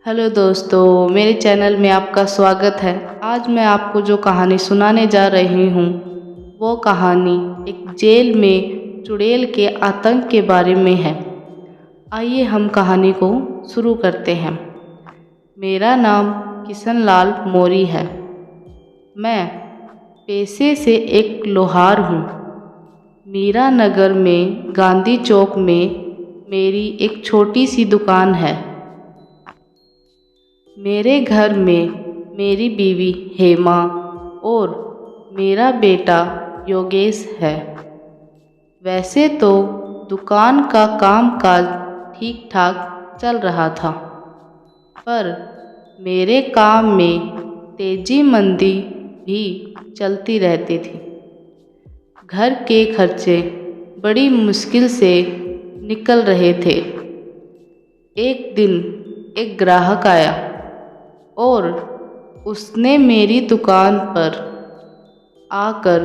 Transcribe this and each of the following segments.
Hello दोस्तों, मेरे channel में आपका स्वागत है। आज मैं आपको जो कहानी सुनाने जा रही हूँ वो कहानी एक जेल में चुड़ैल के आतंक के बारे में है। आइए हम कहानी को शुरू करते हैं। मेरा नाम किशन लाल मौर्य है। मैं पेशे से एक लोहार हूँ। मीरा नगर में गांधी चौक में मेरी एक छोटी सी दुकान है। मेरे घर में मेरी बीवी हेमा और मेरा बेटा योगेश है। वैसे तो दुकान का कामकाज ठीक ठाक चल रहा था, पर मेरे काम में तेजी मंदी भी चलती रहती थी। घर के खर्चे बड़ी मुश्किल से निकल रहे थे। एक दिन एक ग्राहक आया और उसने मेरी दुकान पर आकर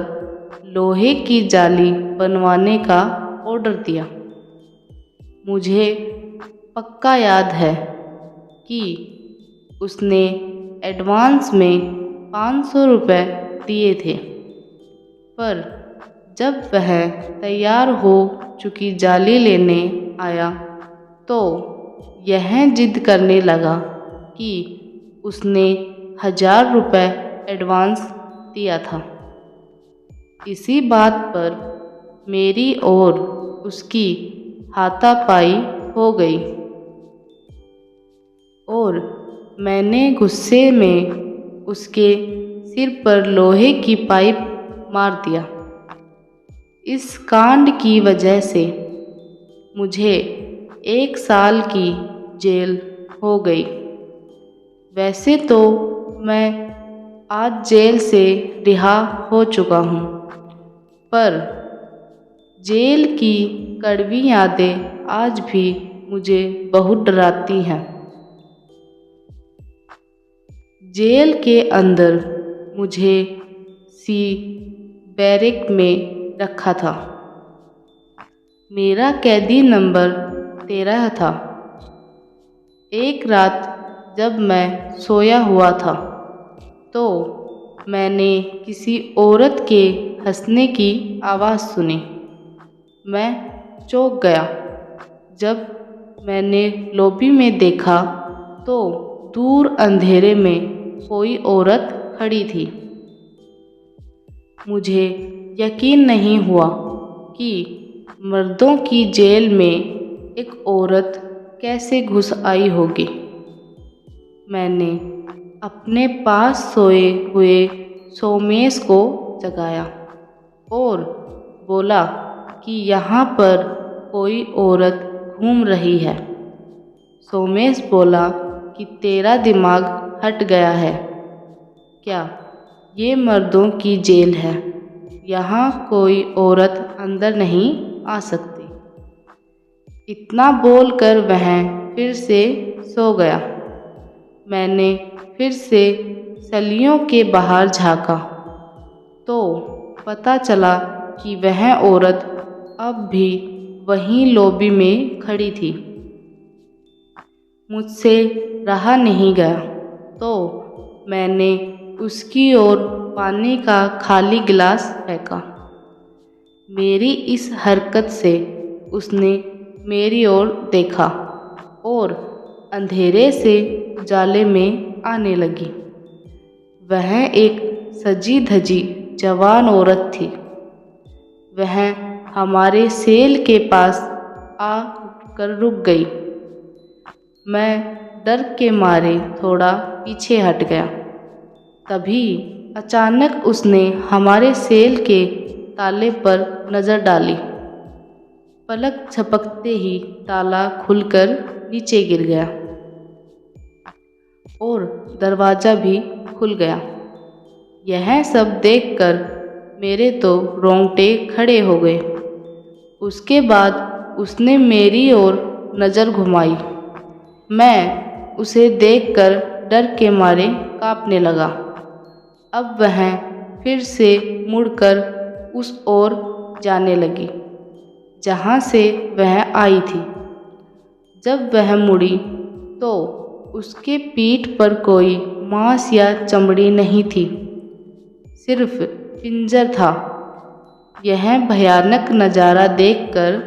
लोहे की जाली बनवाने का ऑर्डर दिया। मुझे पक्का याद है कि उसने एडवांस में 500 रुपये दिए थे, पर जब वह तैयार हो चुकी जाली लेने आया तो यह जिद करने लगा कि उसने 1000 रुपये एडवांस दिया था। इसी बात पर मेरी और उसकी हाथापाई हो गई और मैंने गुस्से में उसके सिर पर लोहे की पाइप मार दिया। इस कांड की वजह से मुझे 1 साल की जेल हो गई। वैसे तो मैं आज जेल से रिहा हो चुका हूँ, पर जेल की कड़वी यादें आज भी मुझे बहुत डराती हैं। जेल के अंदर मुझे सी बैरक में रखा था। मेरा कैदी नंबर 13 था। एक रात जब मैं सोया हुआ था तो मैंने किसी औरत के हंसने की आवाज़ सुनी। मैं चौंक गया। जब मैंने लॉबी में देखा तो दूर अंधेरे में कोई औरत खड़ी थी। मुझे यकीन नहीं हुआ कि मर्दों की जेल में एक औरत कैसे घुस आई होगी। मैंने अपने पास सोए हुए सोमेश को जगाया और बोला कि यहाँ पर कोई औरत घूम रही है। सोमेश बोला कि तेरा दिमाग हट गया है क्या? ये मर्दों की जेल है, यहाँ कोई औरत अंदर नहीं आ सकती। इतना बोलकर वह फिर से सो गया। मैंने फिर से सलियों के बाहर झाँका तो पता चला कि वह औरत अब भी वहीं लॉबी में खड़ी थी। मुझसे रहा नहीं गया तो मैंने उसकी ओर पानी का खाली गिलास फेंका। मेरी इस हरकत से उसने मेरी ओर देखा और अंधेरे से उजाले में आने लगी। वह एक सजी धजी जवान औरत थी। वह हमारे सेल के पास आकर रुक गई। मैं डर के मारे थोड़ा पीछे हट गया। तभी अचानक उसने हमारे सेल के ताले पर नज़र डाली। पलक झपकते ही ताला खुलकर नीचे गिर गया और दरवाज़ा भी खुल गया। यह सब देखकर मेरे तो रोंगटे खड़े हो गए। उसके बाद उसने मेरी ओर नज़र घुमाई। मैं उसे देखकर डर के मारे कांपने लगा। अब वह फिर से मुड़कर उस ओर जाने लगी जहाँ से वह आई थी। जब वह मुड़ी तो उसके पीठ पर कोई मांस या चमड़ी नहीं थी, सिर्फ पिंजर था। यह भयानक नज़ारा देखकर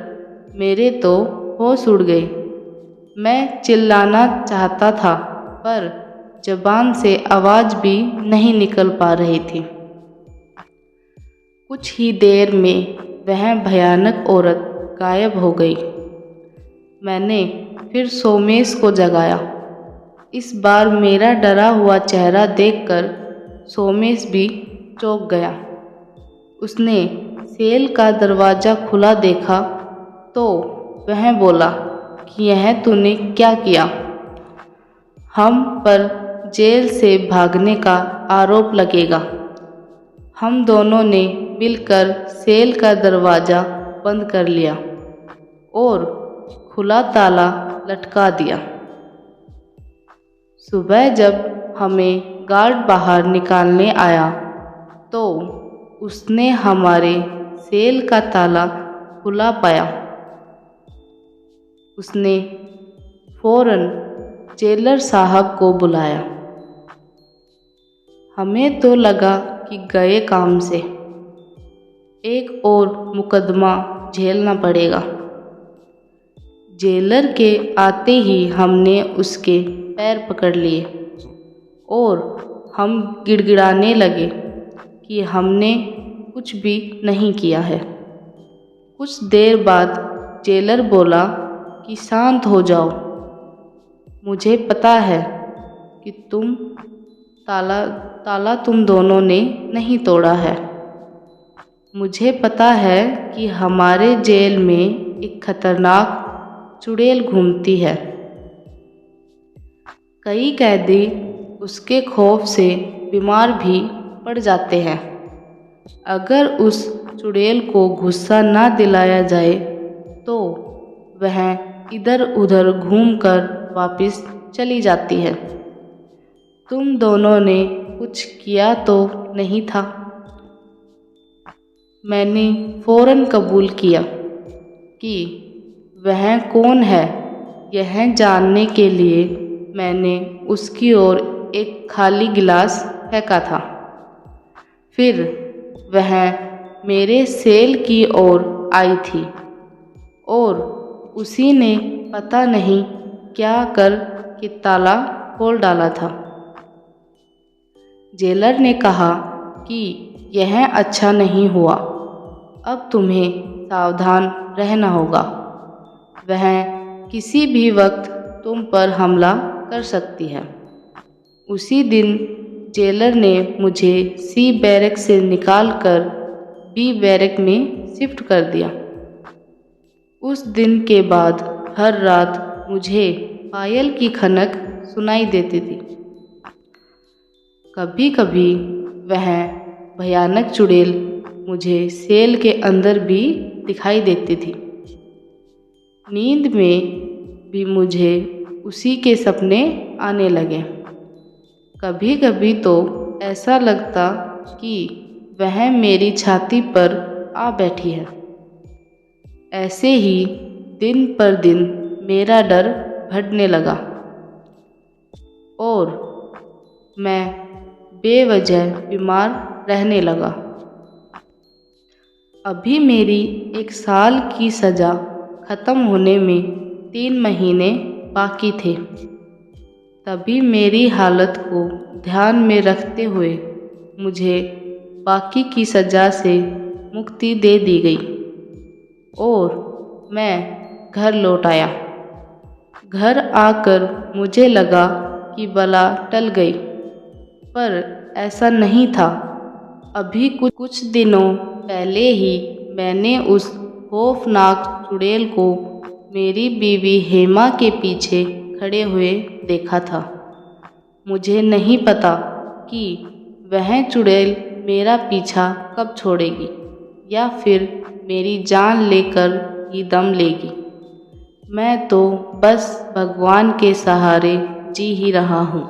मेरे तो होश उड़ गए। मैं चिल्लाना चाहता था, पर ज़बान से आवाज़ भी नहीं निकल पा रही थी। कुछ ही देर में वह भयानक औरत गायब हो गई। मैंने फिर सोमेश को जगाया। इस बार मेरा डरा हुआ चेहरा देखकर सोमेश भी चौंक गया। उसने सेल का दरवाज़ा खुला देखा तो वह बोला कि यह तूने क्या किया? हम पर जेल से भागने का आरोप लगेगा। हम दोनों ने मिलकर सेल का दरवाज़ा बंद कर लिया और खुला ताला लटका दिया। सुबह जब हमें गार्ड बाहर निकालने आया तो उसने हमारे सेल का ताला खुला पाया। उसने फौरन जेलर साहब को बुलाया। हमें तो लगा कि गए काम से। एक और मुकदमा झेलना पड़ेगा। जेलर के आते ही हमने उसके पैर पकड़ लिए और हम गिड़गिड़ाने लगे कि हमने कुछ भी नहीं किया है। कुछ देर बाद जेलर बोला कि शांत हो जाओ। मुझे पता है कि ताला तुम दोनों ने नहीं तोड़ा है। मुझे पता है कि हमारे जेल में एक खतरनाक चुड़ैल घूमती है। कई कैदी उसके खौफ से बीमार भी पड़ जाते हैं। अगर उस चुड़ैल को गुस्सा ना दिलाया जाए तो वह इधर उधर घूमकर वापस चली जाती है। तुम दोनों ने कुछ किया तो नहीं था? मैंने फौरन कबूल किया कि वह कौन है। यह जानने के लिए मैंने उसकी ओर एक खाली गिलास फेंका था। फिर वह मेरे सेल की ओर आई थी और उसी ने पता नहीं क्या कर के ताला खोल डाला था। जेलर ने कहा कि यह अच्छा नहीं हुआ, अब तुम्हें सावधान रहना होगा। वह किसी भी वक्त तुम पर हमला कर सकती है। उसी दिन जेलर ने मुझे सी बैरक से निकालकर बी बैरक में शिफ्ट कर दिया। उस दिन के बाद हर रात मुझे पायल की खनक सुनाई देती थी। कभी कभी वह भयानक चुड़ैल मुझे सेल के अंदर भी दिखाई देती थी। नींद में भी मुझे उसी के सपने आने लगे। कभी कभी तो ऐसा लगता कि वह मेरी छाती पर आ बैठी है। ऐसे ही दिन पर दिन मेरा डर बढ़ने लगा और मैं बेवजह बीमार रहने लगा। अभी मेरी 1 साल की सज़ा ख़त्म होने में 3 महीने बाकी थे। तभी मेरी हालत को ध्यान में रखते हुए मुझे बाकी की सज़ा से मुक्ति दे दी गई और मैं घर लौट आया। घर आकर मुझे लगा कि बला टल गई, पर ऐसा नहीं था। अभी कुछ दिनों पहले ही मैंने उस खौफनाक चुड़ैल को मेरी बीवी हेमा के पीछे खड़े हुए देखा था। मुझे नहीं पता कि वह चुड़ैल मेरा पीछा कब छोड़ेगी या फिर मेरी जान लेकर ही दम लेगी। मैं तो बस भगवान के सहारे जी ही रहा हूँ।